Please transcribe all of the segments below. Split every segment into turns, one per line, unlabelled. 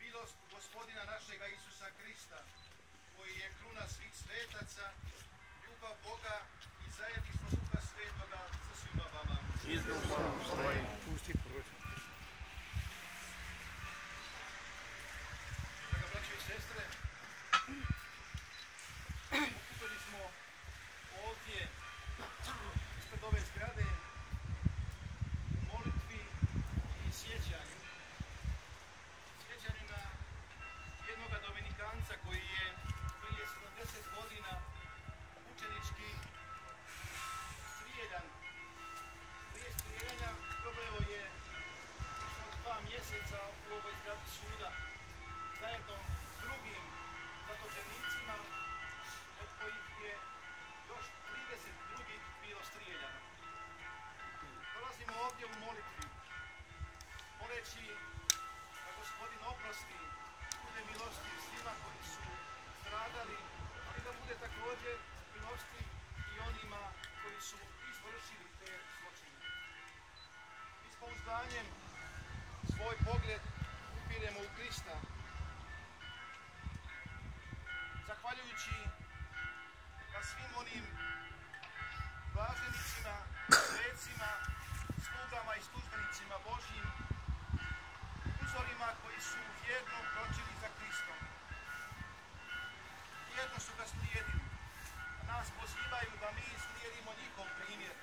Milost Gospodina našega Isusa Krista, koji je kruna svih svetaca, ljubav Boga i zajedništvo Duha Svetoga sa svima vama. Draga braćo i sestre, okupili smo ovdje ispred ove zgrade u molitvi i sjećanju na jednoga dominikanca koji je prije 70 godina učenički strijeljan. Prije strijeljanja proveo je više od 2 mjeseca u ovoj zgradi suda zajedno s drugim zatočenicima, od kojih je još 30 drugih bilo strijeljano. Dolazimo ovdje u molitvi, moleći da Gospodin oprosti, bude milostiv svima koji su stradali, ali da bude također milostiv i onima koji su izvršili te zločine. Mi s pouzdanjem svoj pogled upiremo u Krista, zahvaljujući na svim onim blaženicima, svecima, slugama i službenicima Božjim, uzorima koji su vjerno kročili za Kristom. Vjerno su ga slijedili, a nas pozivaju da mi slijedimo njihov primjer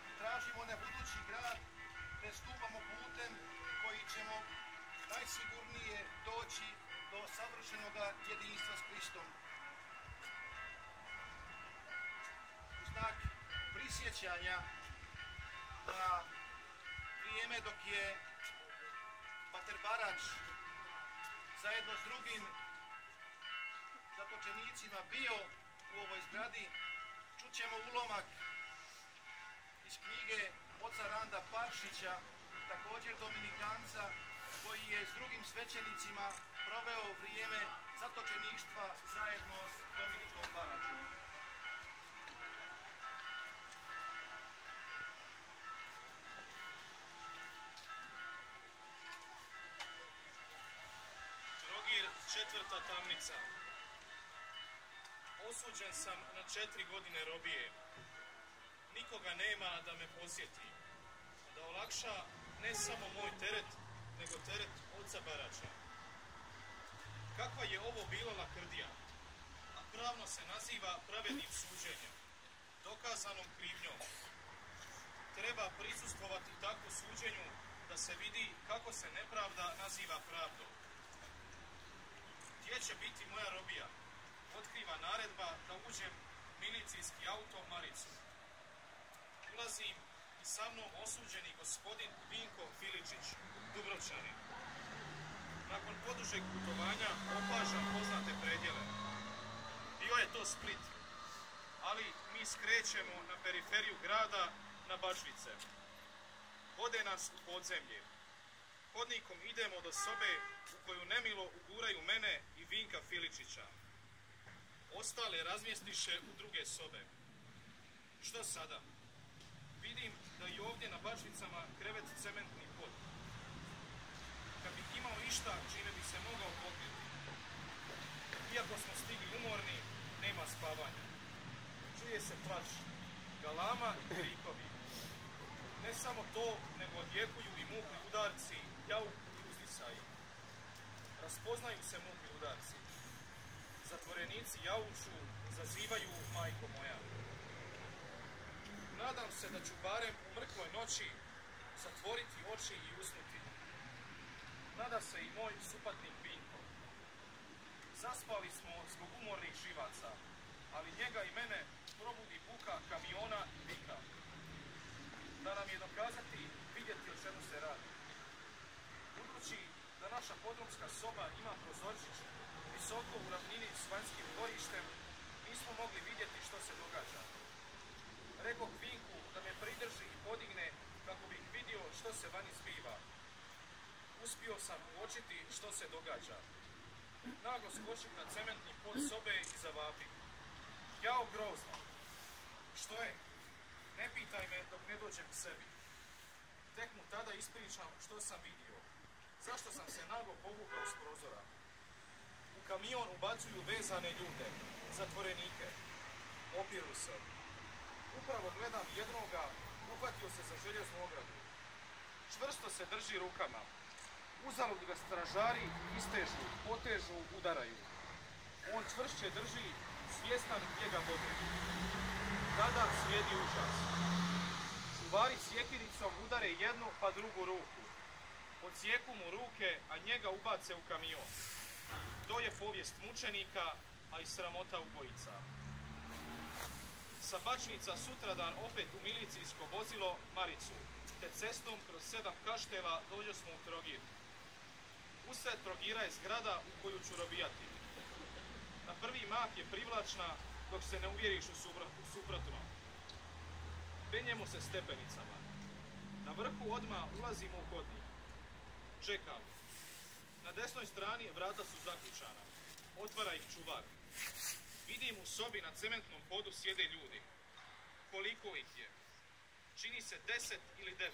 i tražimo na budući grad, te stupamo putem koji ćemo najsigurnije doći do savršenog jedinstva s Kristom. U znak prisjećanja na vrijeme dok je pater Barač zajedno s drugim zatočenicima bio u ovoj zgradi, čućemo ulomak iz knjige oca Randa Paršića, također dominikanca, koji je s drugim svećenicima proveo vrijeme zatočeništva zajedno s Dominikom Baračom.
Trogir, 4. tamnica. Osuđen sam na 4 godine robije. Nikoga nema da me posjeti, da olakša ne samo moj teret, nego teret oca Barača. Kakva je ovo bila lakrdija, a pravno se naziva pravednim suđenjem, dokazanom krivnjom. Treba prisustvovati takvu suđenju da se vidi kako se nepravda naziva pravdom. Gdje će biti moja robija? Otkriva naredba da uđem milicijski auto Maricu. Ulazim i sa mnom osuđeni gospodin Vinko Filičić, Dubrovčanin. Nakon podužeg putovanja opažam poznate predjele. Bio je to Split, ali mi skrećemo na periferiju grada, na Bačvice. Vode nas u podzemlje. Hodnikom idemo do sobe u koju nemilo uguraju mene i Vinka Filičića. Ostale razmjestiše u druge sobe. Što sada? Vidim da i ovdje na Bačvicama krevet cementni pod. Kad bih imao išta čime bi se mogao pokriti. Iako smo stigli umorni, nema spavanja. Čuje se plač, galama i krikovi. Ne samo to, nego odjekuju i mukli udarci, jauk i uzdisaji. Raspoznaju se mukli udarci. Zatvorenici jauču, zazivaju majko moja. Nadam se da ću barem u mrkloj noći zatvoriti oči i usnuti. Nada se i moj supatnik Vinko. Zaspali smo zbog umornih živaca, ali njega i mene probudi buka kamiona i vika. Da nam je dokazati, vidjeti o čemu se radi. Budući da naša podrumska soba ima prozorčić visoko u ravnini s vanjskim dvorištem, nismo mogli vidjeti što se događa. Rekao Vinku da me pridrži i podigne kako bih vidio što se vani zbiva. Uspio sam uočiti što se događa. Naglo skočim na cementni pod sobe i zavapim. Jao, grozno! Što je? Ne pitaj me dok ne dođem k sebi. Tek mu tada ispričam što sam vidio. zašto sam se nago povukao s prozora. U kamion ubacuju vezane ljude, zatvorenike. Opiru se. Upravo gledam jednoga, uhvatio se za željeznu ogradu. Čvrsto se drži rukama. Uzalud ga stražari istežu, potežu, udaraju. On čvršće drži, svjestan gdje ga vode. Tada slijedi užas. Čuvari sjekinicom udare jednu pa drugu ruku. Odsjeku mu ruke, a njega ubace u kamion. To je povijest mučenika, a i sramota ubojica. Sa Bačvica sutradan opet u milicijsko vozilo Maricu, te cestom kroz 7 kaštela dođo smo u Trogir. Usred Trogira je zgrada u koju ću robijati. Na prvi mah je privlačna, dok se ne uvjeriš u suprotno. Penjemo se stepenicama. Na vrhu odmah ulazimo u hodnik. Čekam. Na desnoj strani vrata su zaključana. Otvara ih čuvar. Vidim u sobi na cementnom podu sjede ljudi. Koliko ih je? Čini se 10 ili 9.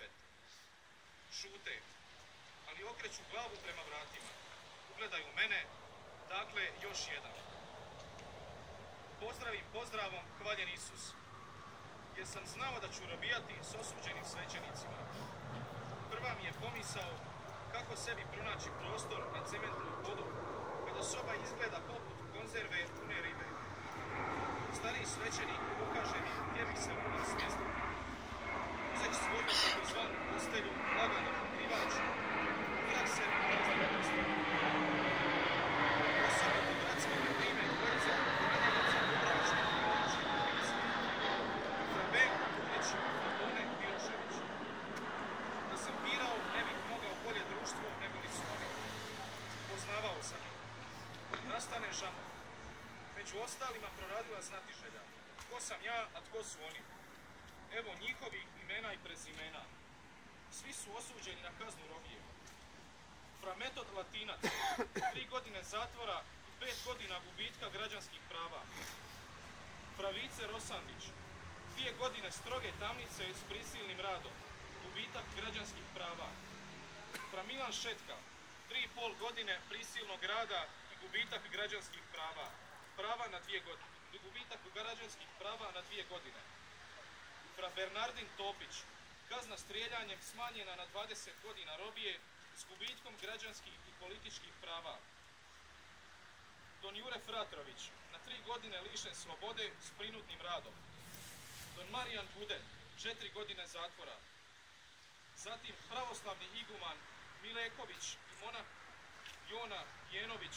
Šute, ali okreću glavu prema vratima. Ugledaju mene, dakle još jedan. Pozdravim pozdravom hvaljen Isus, jer sam znao da ću robijati s osuđenim svećenicima. Prva mi je pomisao kako sebi pronaći prostor na cementnom podu, kada soba izgleda poput konzerve pune ribe. Stariji svećenik pokaže mi gdje bi se mogla smjestiti. Uzeć svoju takozvanu postelju, lagano pokrivač, irak se mi ulaza na postelju. Osobito gradske vrtime dvojica ranjenica Dubrovačkih pomoćnih policija. Frabenko Tulić i Tone Milošević. Da sam birao, ne bih mogao bolje društvo nego li su oni. Poznavao sam ih. Nastane žamo. Među ostalima proradila znatiželja. Tko sam ja, a tko su oni? Evo njihovih imena i prezimena. Svi su osuđeni na kaznu robije. Fra Metod Latinac, 3 godine zatvora i 5 godina gubitka građanskih prava. Fra Vice Rosandić, 2 godine stroge tamnice s prisilnim radom, gubitak građanskih prava. Fra Milan Šetka, 3,5 godine prisilnog rada i gubitak građanskih prava. Prava na 2 godine. Gubitak građanskih prava na 2 godine. Fra Bernardin Topić, kazna strijeljanjem smanjena na 20 godina robije s gubitkom građanskih i političkih prava. Don Jure Fratrović, na 3 godine lišen slobode s prinudnim radom. Don Marijan Budelj, 4 godine zatvora. Zatim pravoslavni iguman Mileković i monah Jona Jenović,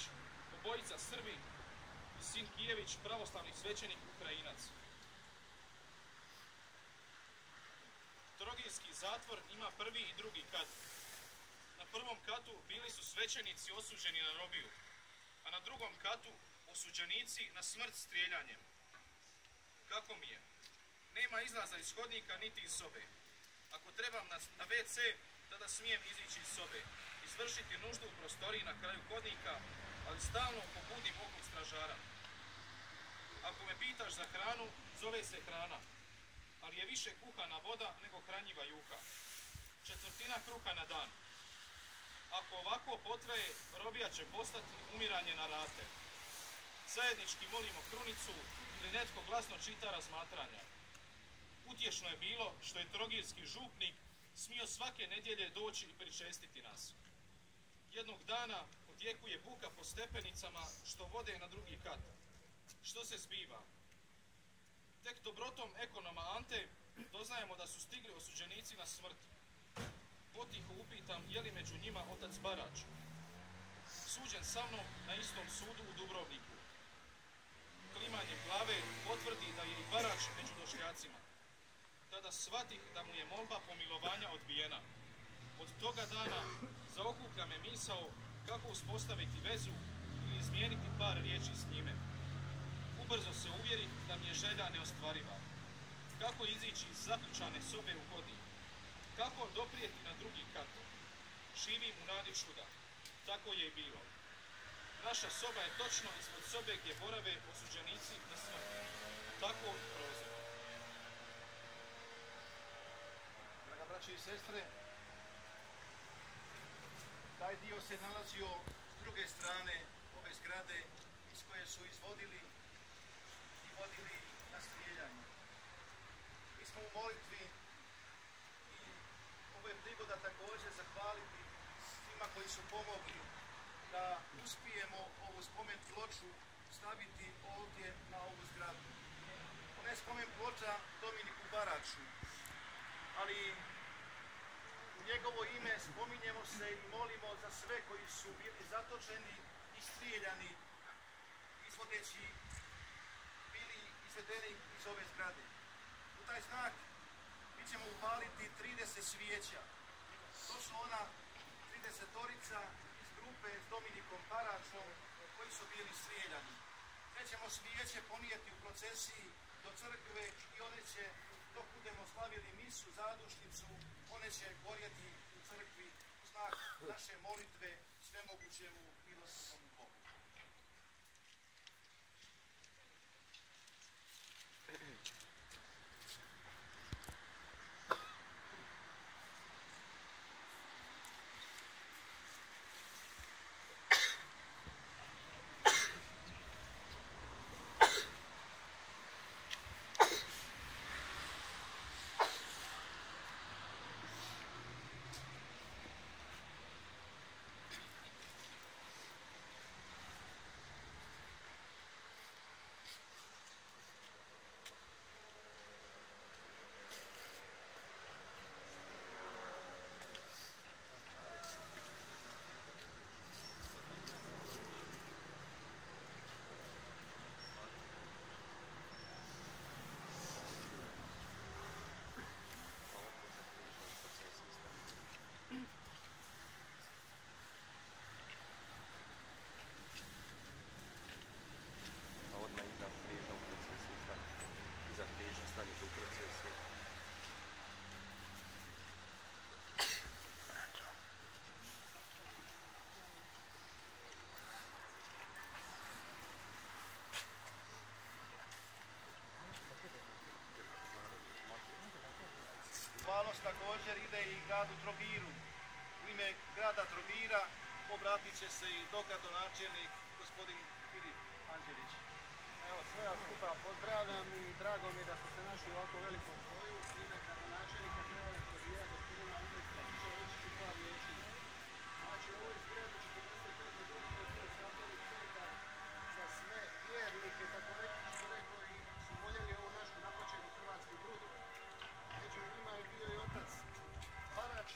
obojica Srbi, i sin Kijević, pravoslavni svećenik Ukrajinac. Trogirski zatvor ima prvi i drugi kat. Na prvom katu bili su svećenici osuđeni na robiju, a na drugom katu osuđenici na smrt strijeljanjem. Kako mi je? Nema izlaza iz hodnika niti iz sobe. Ako trebam na WC, tada smijem izići iz sobe, izvršiti nuždu u prostoriji na kraju hodnika, ali stalno pobudim oko stražara. Ako me pitaš za hranu, zove se hrana, ali je više kuhana voda nego hranjiva juha. 1/4 kruha na dan. Ako ovako potraje, robija će postati umiranje na rate. Zajednički molimo krunicu ili netko glasno čita razmatranja. Utješno je bilo što je trogirski župnik smio svake nedjelje doći i pričestiti nas. Jednog dana odjekuje buka po stepenicama što vode na drugi kat. Što se zbiva? Tek dobrotom ekonoma Ante doznajemo da su stigli osuđenici na smrt. Potiho upitam je li među njima otac Barač, suđen sa mnom na istom sudu u Dubrovniku. Klimanje glave potvrdi da je i Barač među došljacima. Tada shvatih da mu je molba pomilovanja odbijena. Od toga dana zaokuplja me misao kako uspostaviti vezu ili izmijeniti par riječi s njime. Ubrzo se uvjerih da mi je želja neostvariva. Kako izići iz zaključane sobe u hodnik? Kako doprijeti na drugi kat? Živim u nadi čuda. Tako je i bilo. Naša soba je točno ispod sobe gdje borave osuđenici na smrt. Tako i prozor.
Draga braći i sestre, Taj dio se nalazio s druge strane ove zgrade iz koje su izvodili i vodili na strijeljanje. Mi smo u molitvi i ovo je prigoda također zahvaliti svima koji su pomogli da uspijemo ovu spomen ploču staviti ovdje na ovu zgradu. Ona je spomen ploča Dominiku Baraču, ali u njegovo ime spominjemo se i molimo za sve koji su bili zatočeni i strijeljani, bili izvedeni iz ove zgrade. U taj znak mi ćemo upaliti 30 svijeća. To su ona 30-torica iz grupe s Dominikom Baračom koji su bili strijeljani. Te ćemo svijeće ponijeti u procesiji do crkve i one će, dok budemo slavili misu, zadušnicu, one će gorjeti u crkvi u znak naše molitve svemogućemu milosrdnom Bogu. Zahvalnost također ide i gradu Trogiru. U ime grada Trogira obratit će se i dogradonačelnik gospodin Filip Anđelić.
Evo, sve vas skupa pozdravljam i drago mi je da ste se našli u ovako velikom broju. U ime gradonačelnika grada Trogira, gospodina Anđelića, će reći ću par riječi. Znači, u ovoj zgradi 45. godine je bio sastavni centar za sve vjernike, tako reći sve koji su voljeli ovu našu napačenu hrvatsku brudu. Među njima je bio i otac Barač,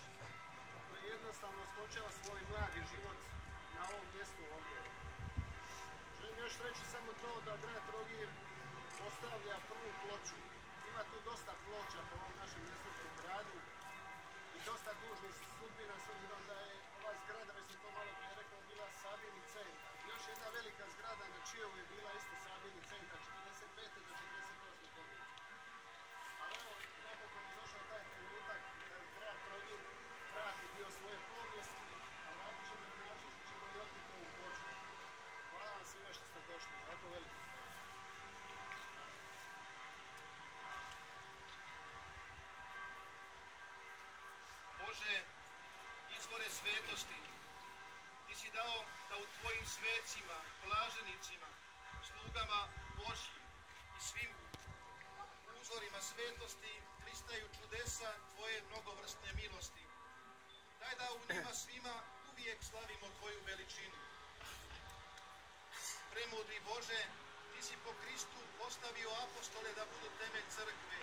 koji je jednostavno skočao svoj mladi život na ovom mjestu ovdje. Želim još reći samo to da grad Trogir postavlja prvu ploču. Ima tu dosta ploča po ovom našem mjestovskom gradu i dosta dužnih sudbina, s obzirom da je ova zgrada, već sam to malo prije rekao, bila sabirni centar. Još jedna velika zgrada na Čijevu je bila isto sabirni centar, 45. do 48. godine. Ali evo, napokon je došao taj trenutak da grad Trogir vrati dio svoje povijesti, a vratit ćemo na način što ćemo i otkriti ovu ploču. Hvala vam svima što ste došli, ovako veliko.
Bože, izvore svetosti, ti si dao da u tvojim svecima, blaženicima, slugama Božjim i svim uzorima svetosti pristaju čudesa tvoje mnogovrsne milosti. Daj da u njima svima uvijek slavimo tvoju veličinu. Premudri Bože, ti si po Kristu postavio apostole da budu temelj crkve.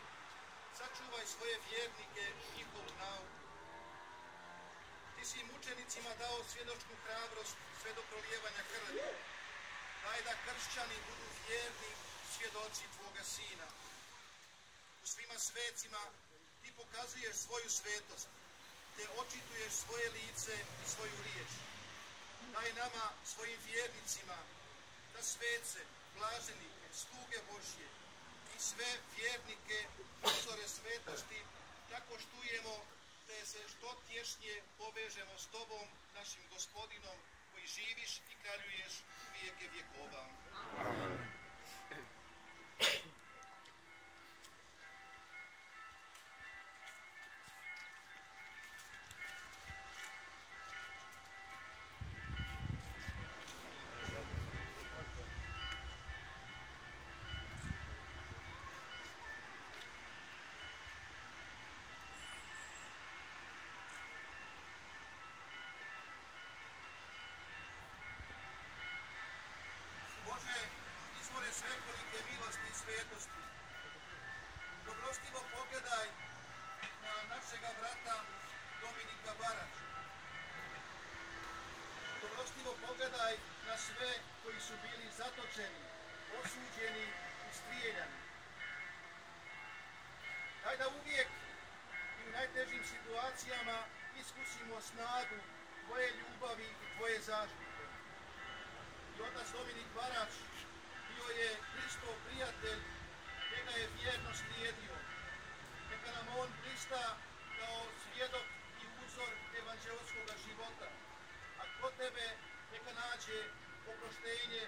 Sačuvaj svoje vjernike i njihovu nauku. Ti si mučenicima dao svjedočnu hrabrost sve do prolijevanja krvi. Daj da kršćani budu vjerni svjedoci tvoga Sina. U svima svecima ti pokazuješ svoju svetost, te očituješ svoje lice i svoju riječ. Daj nama, svojim vjernicima, da svece, blaženike, sluge Božje i sve vjernike uzore svetosti, tako štujemo te se što tješnje povežemo s Tobom, našim Gospodinom, koji živiš i kraljuješ u vijeke vjekova.
svetosti. Dobrostivo pogledaj na našega brata Dominika Barača. Dobrostivo pogledaj na sve koji su bili zatočeni, osuđeni i strijeljani. Daj da uvijek i u najtežim situacijama iskusimo snagu tvoje ljubavi i tvoje zaštite. I otac Dominik Barač bio je Hristov prijatelj, njega je vjerno slijedio. Neka nam on prista kao svjedok i uzor evanđelskog života. A kod tebe neka nađe oproštenje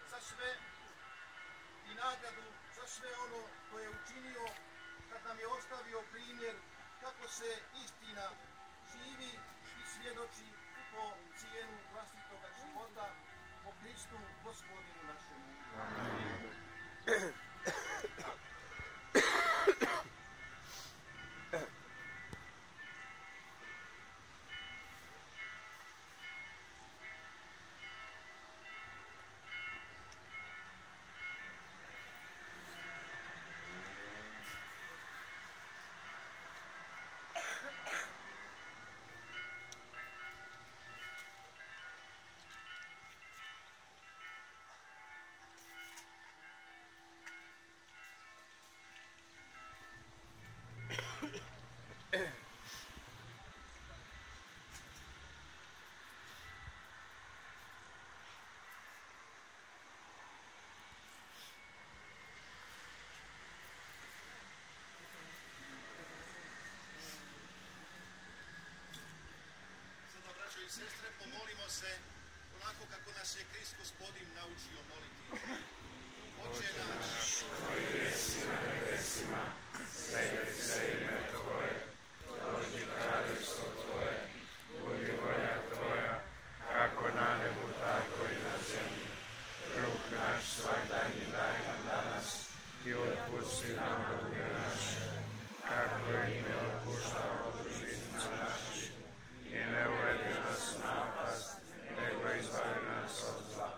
za sve i nagradu za sve ono što je učinio kad nam je ostavio primjer kako se istina živi i svjedoči po cijenu vlastitoga života po Kristu Gospodinu našemu. I sestre, pomolimo se onako kako nas je Krist Gospodin naučio moliti. Oče naš, koji jesi na nebesima, sveti se ime Tvoje, dođi kraljevstvo Tvoje, budi volja Tvoja, kako na nebu, tako i na zemlji. Kruh naš svakdanji daj nam danas i otpusti nam duge naše, kako i mi otpuštamo dužnicima našim. I ne uvedi nas u napast, nego izbavi nas od zla.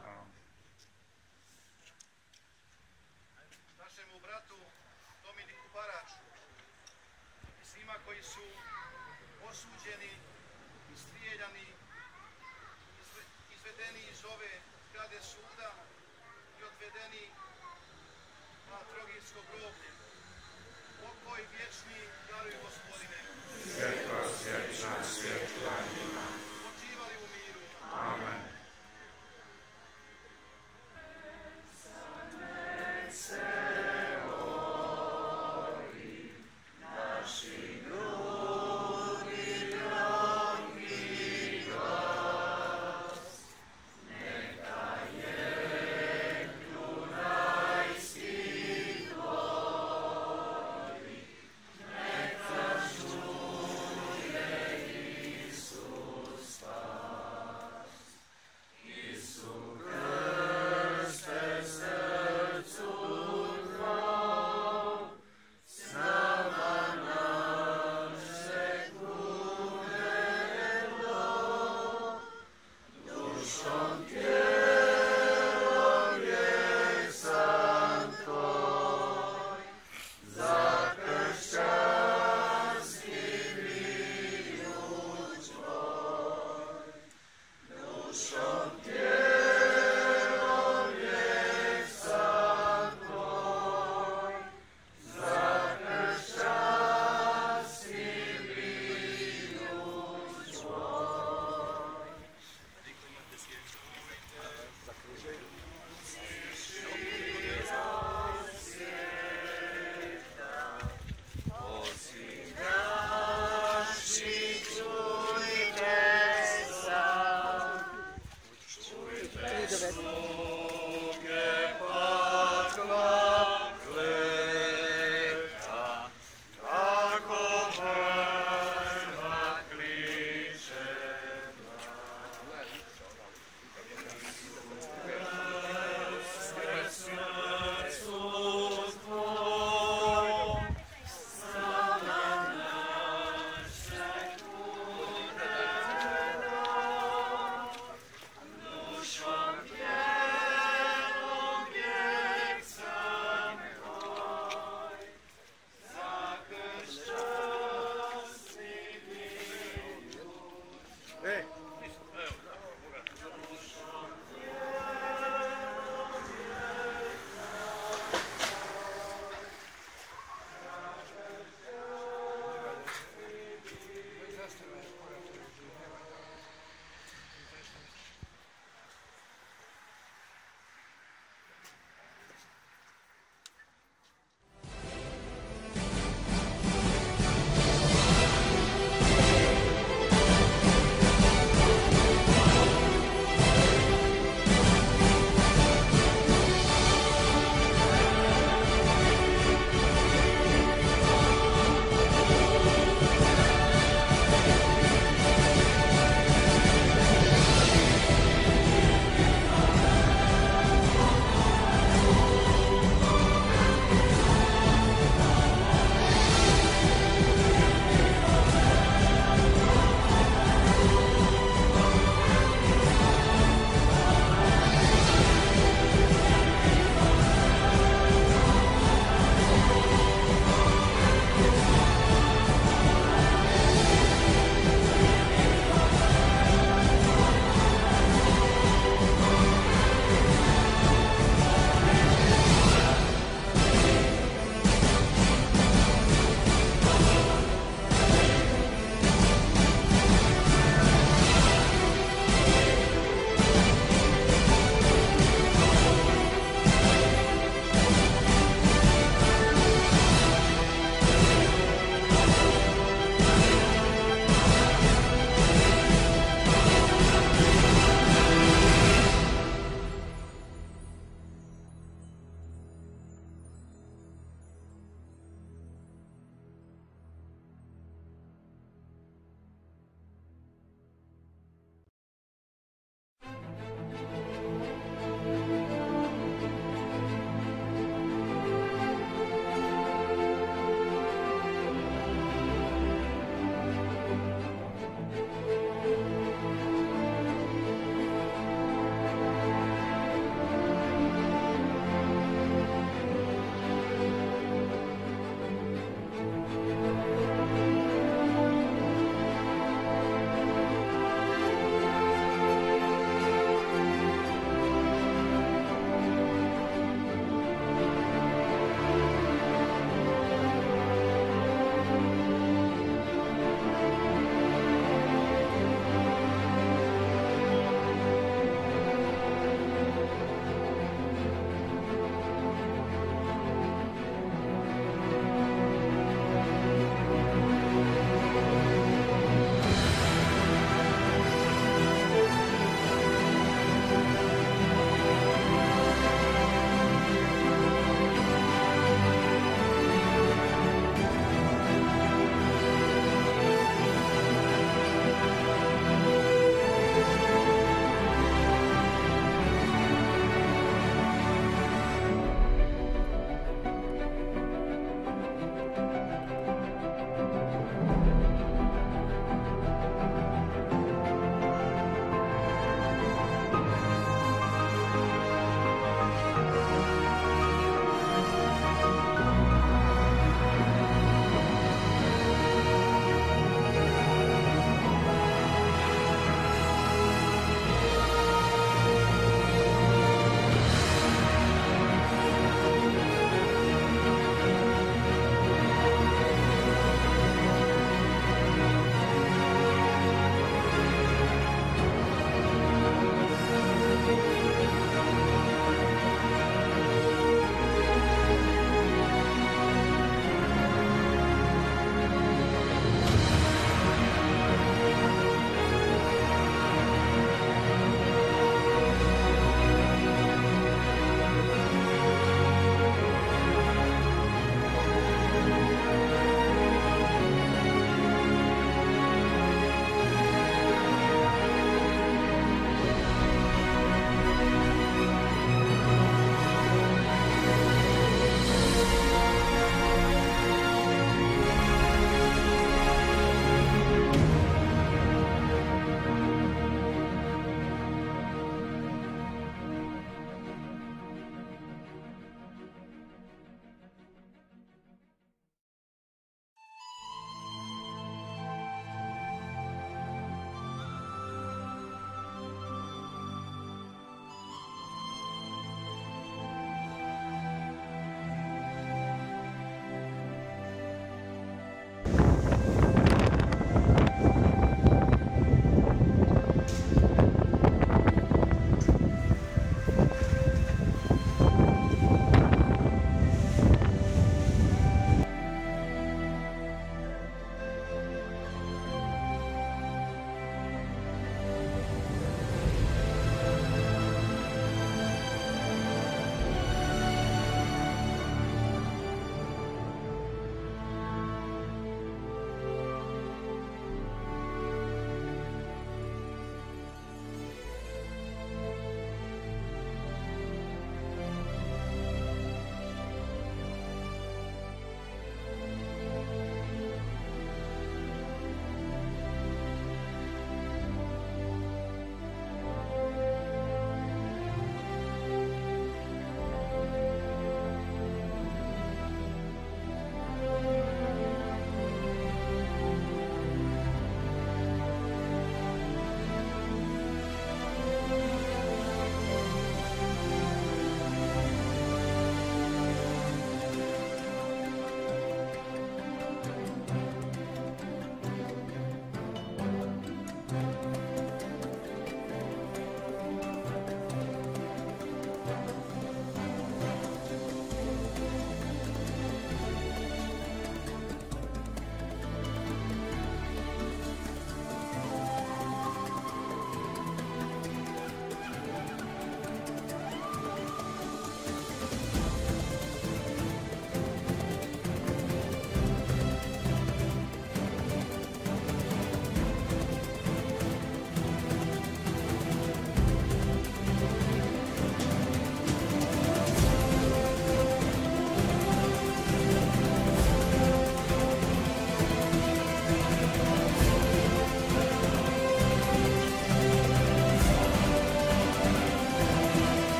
Našemu bratu Dominiku Baraču i svima koji su osuđeni i strijeljani, izvedeni iz ove zgrade suda i odvedeni na Trogirsko groblje. Pokoj vječni daruj, Gospodine. Svjetlost vječna svjetla njima.